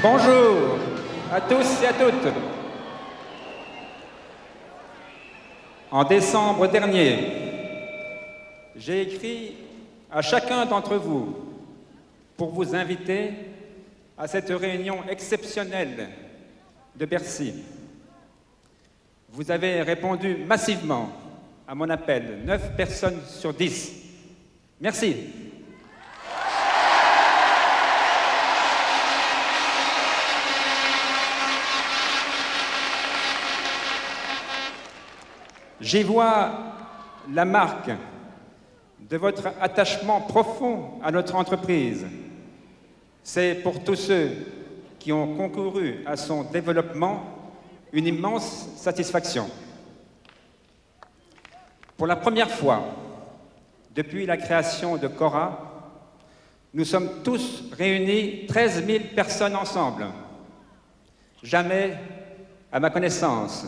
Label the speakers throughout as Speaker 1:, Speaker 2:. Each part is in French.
Speaker 1: Bonjour à tous et à toutes. En décembre dernier, j'ai écrit à chacun d'entre vous pour vous inviter à cette réunion exceptionnelle de Bercy. Vous avez répondu massivement à mon appel, 9 personnes sur 10. Merci. J'y vois la marque de votre attachement profond à notre entreprise. C'est pour tous ceux qui ont concouru à son développement une immense satisfaction. Pour la première fois, depuis la création de Cora, nous sommes tous réunis 13 000 personnes ensemble. Jamais, à ma connaissance,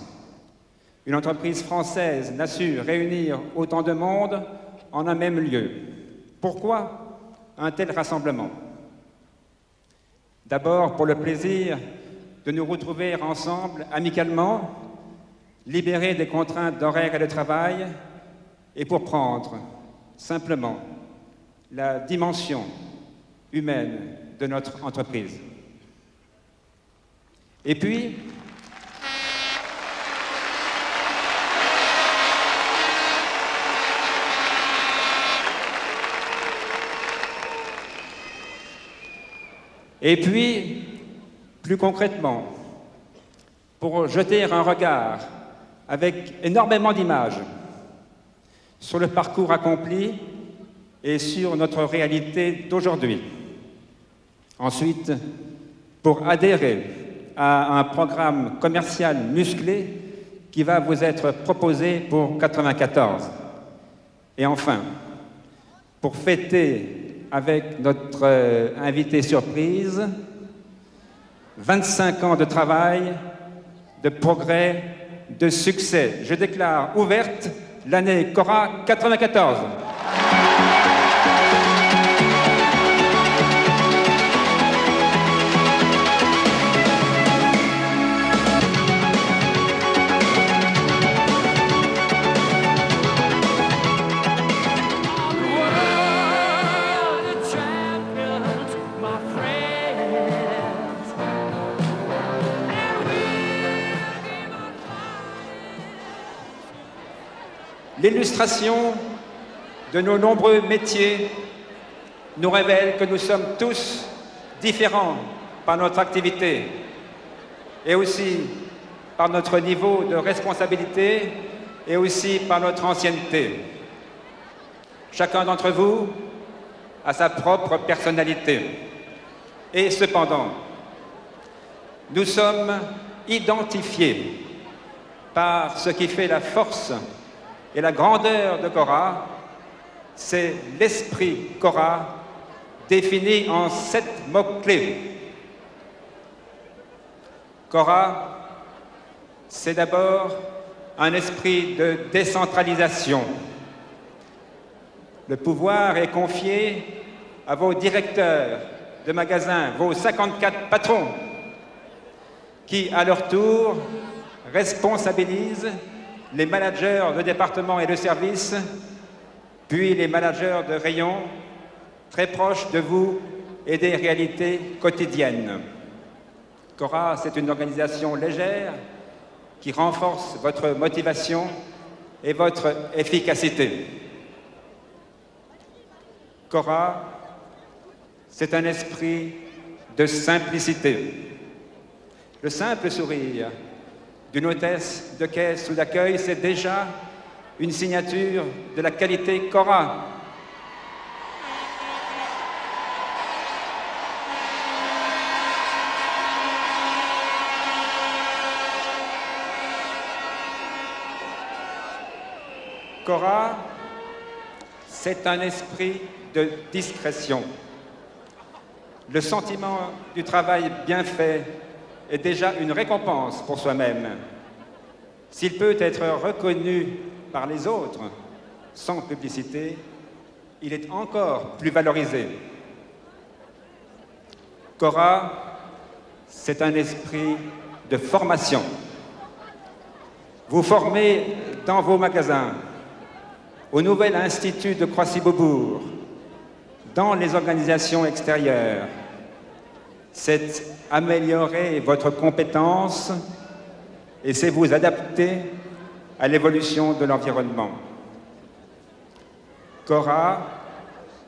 Speaker 1: une entreprise française n'a su réunir autant de monde en un même lieu. Pourquoi un tel rassemblement? D'abord pour le plaisir de nous retrouver ensemble amicalement, libérés des contraintes d'horaire et de travail, et pour prendre simplement la dimension humaine de notre entreprise. Et puis, plus concrètement, pour jeter un regard avec énormément d'images sur le parcours accompli et sur notre réalité d'aujourd'hui. Ensuite, pour adhérer à un programme commercial musclé qui va vous être proposé pour 94. Et enfin, pour fêter avec notre invité surprise, 25 ans de travail, de progrès, de succès. Je déclare ouverte l'année Cora 94. L'illustration de nos nombreux métiers nous révèle que nous sommes tous différents par notre activité et aussi par notre niveau de responsabilité et aussi par notre ancienneté. Chacun d'entre vous a sa propre personnalité. Et cependant, nous sommes identifiés par ce qui fait la force et la grandeur de Cora, c'est l'esprit Cora défini en 7 mots-clés. Cora, c'est d'abord un esprit de décentralisation. Le pouvoir est confié à vos directeurs de magasins, vos 54 patrons, qui, à leur tour, responsabilisent les managers de département et de service, puis les managers de rayon, très proches de vous et des réalités quotidiennes. Cora, c'est une organisation légère qui renforce votre motivation et votre efficacité. Cora, c'est un esprit de simplicité. Le simple sourire d'une hôtesse de caisse ou d'accueil, c'est déjà une signature de la qualité Cora. Cora, c'est un esprit de discrétion. Le sentiment du travail bien fait est déjà une récompense pour soi-même. S'il peut être reconnu par les autres sans publicité, il est encore plus valorisé. Cora, c'est un esprit de formation. Vous formez dans vos magasins, au nouvel institut de Croissy-Beaubourg, dans les organisations extérieures. C'est améliorer votre compétence et c'est vous adapter à l'évolution de l'environnement. Cora,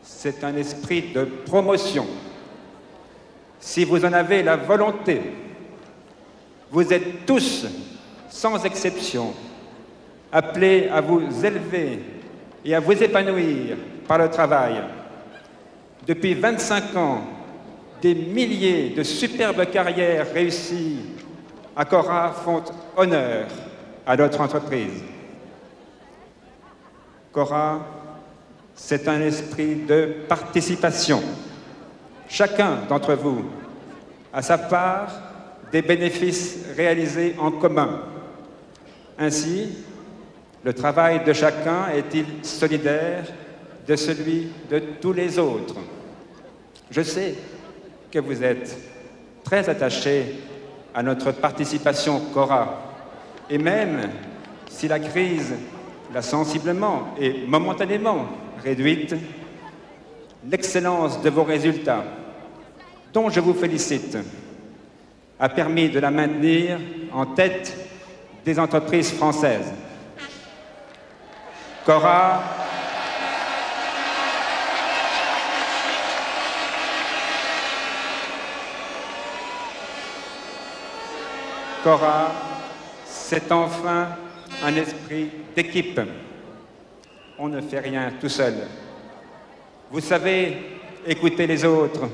Speaker 1: c'est un esprit de promotion. Si vous en avez la volonté, vous êtes tous, sans exception, appelés à vous élever et à vous épanouir par le travail. Depuis 25 ans, des milliers de superbes carrières réussies à Cora font honneur à notre entreprise. Cora, c'est un esprit de participation. Chacun d'entre vous a sa part des bénéfices réalisés en commun. Ainsi, le travail de chacun est-il solidaire de celui de tous les autres. Je sais que vous êtes très attachés à notre participation Cora, et même si la crise l'a sensiblement et momentanément réduite, l'excellence de vos résultats, dont je vous félicite, a permis de la maintenir en tête des entreprises françaises. Cora c'est enfin un esprit d'équipe. On ne fait rien tout seul. Vous savez écouter les autres,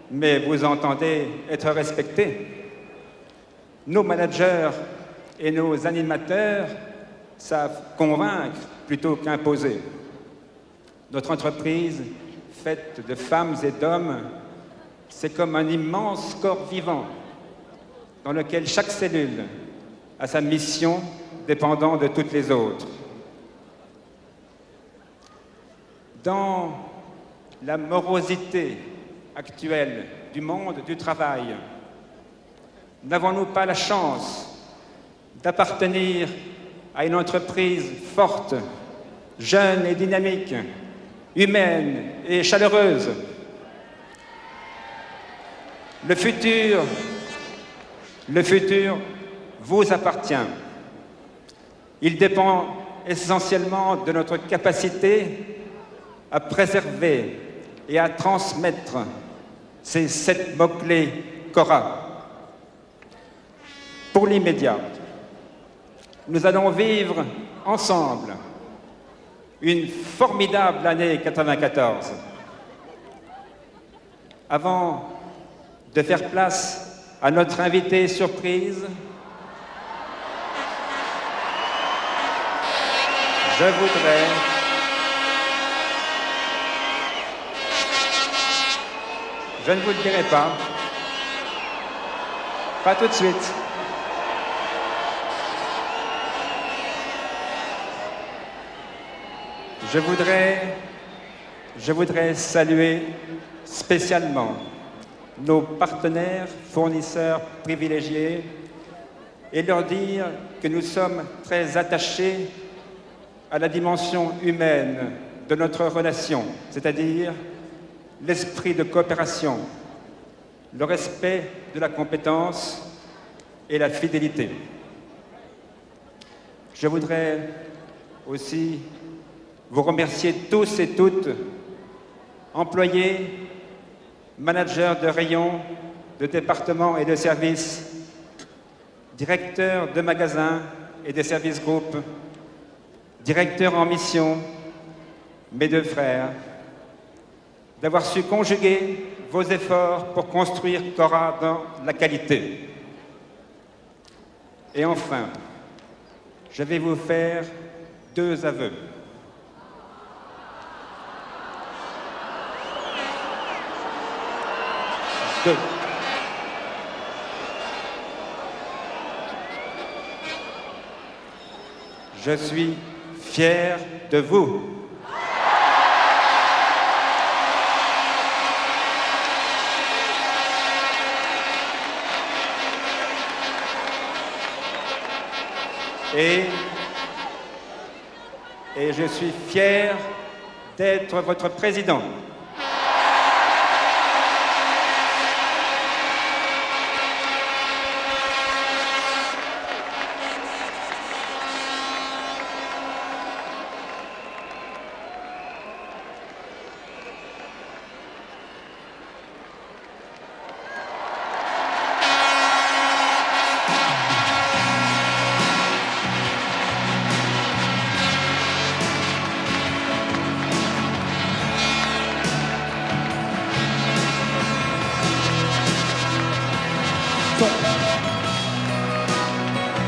Speaker 1: mais vous entendez être respecté. Nos managers et nos animateurs savent convaincre plutôt qu'imposer. Notre entreprise, faite de femmes et d'hommes, c'est comme un immense corps vivant dans lequel chaque cellule a sa mission dépendant de toutes les autres. Dans la morosité actuelle du monde du travail, n'avons-nous pas la chance d'appartenir à une entreprise forte, jeune et dynamique, humaine et chaleureuse? Le futur vous appartient. Il dépend essentiellement de notre capacité à préserver et à transmettre ces 7 mots-clés Cora. Pour l'immédiat, nous allons vivre ensemble une formidable année 94. Avant de faire place à notre invité surprise, je ne vous le dirai pas tout de suite. Je voudrais saluer spécialement nos partenaires, fournisseurs privilégiés et leur dire que nous sommes très attachés à la dimension humaine de notre relation, c'est-à-dire l'esprit de coopération, le respect de la compétence et la fidélité. Je voudrais aussi vous remercier tous et toutes, employés, managers de rayons, de départements et de services, directeurs de magasins et de services groupes, directeurs en mission, mes 2 frères, d'avoir su conjuguer vos efforts pour construire Cora dans la qualité. Et enfin, je vais vous faire 2 aveux. Je suis fier de vous. Et je suis fier d'être votre président.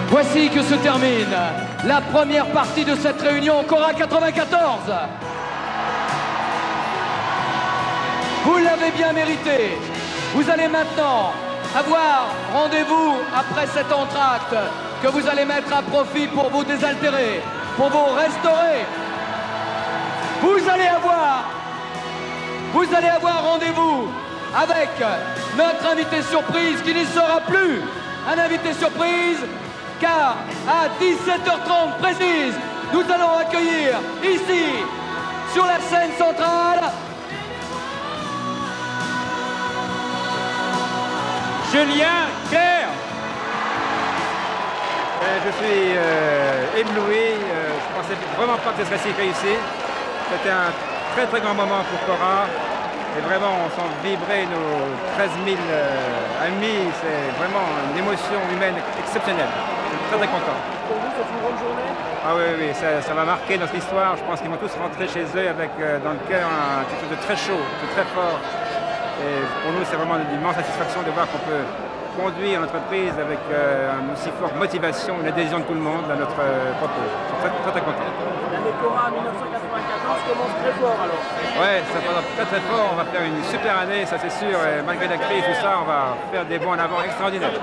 Speaker 2: Voici que se termine la première partie de cette réunion Cora 94. Vous l'avez bien mérité. Vous allez maintenant avoir rendez-vous après cet entracte que vous allez mettre à profit pour vous désaltérer, pour vous restaurer. Vous allez avoir rendez-vous avec notre invité surprise qui n'y sera plus. Un invité surprise, car à 17h30 précise, nous allons accueillir ici, sur la scène centrale,
Speaker 1: Julien Clerc. Je suis ébloui, je pensais vraiment pas que ce serait si réussi. C'était un très très grand moment pour Cora. Et vraiment, on sent vibrer nos 13 000 amis. C'est vraiment une émotion humaine exceptionnelle. Je suis très très content.
Speaker 3: Pour vous, c'est une grande journée?
Speaker 1: Ah oui, ça va marquer notre histoire. Je pense qu'ils vont tous rentrer chez eux avec dans le cœur quelque chose de très chaud, de très fort. Et pour nous, c'est vraiment une immense satisfaction de voir qu'on peut conduire l'entreprise avec une aussi forte motivation, une adhésion de tout le monde à notre propos. Je suis très, très, très content.
Speaker 3: L'année Cora 1994 commence très fort alors.
Speaker 1: Ouais, ça va très très fort. On va faire une super année, ça c'est sûr. Et malgré la crise, tout ça, on va faire des bons en avant extraordinaires.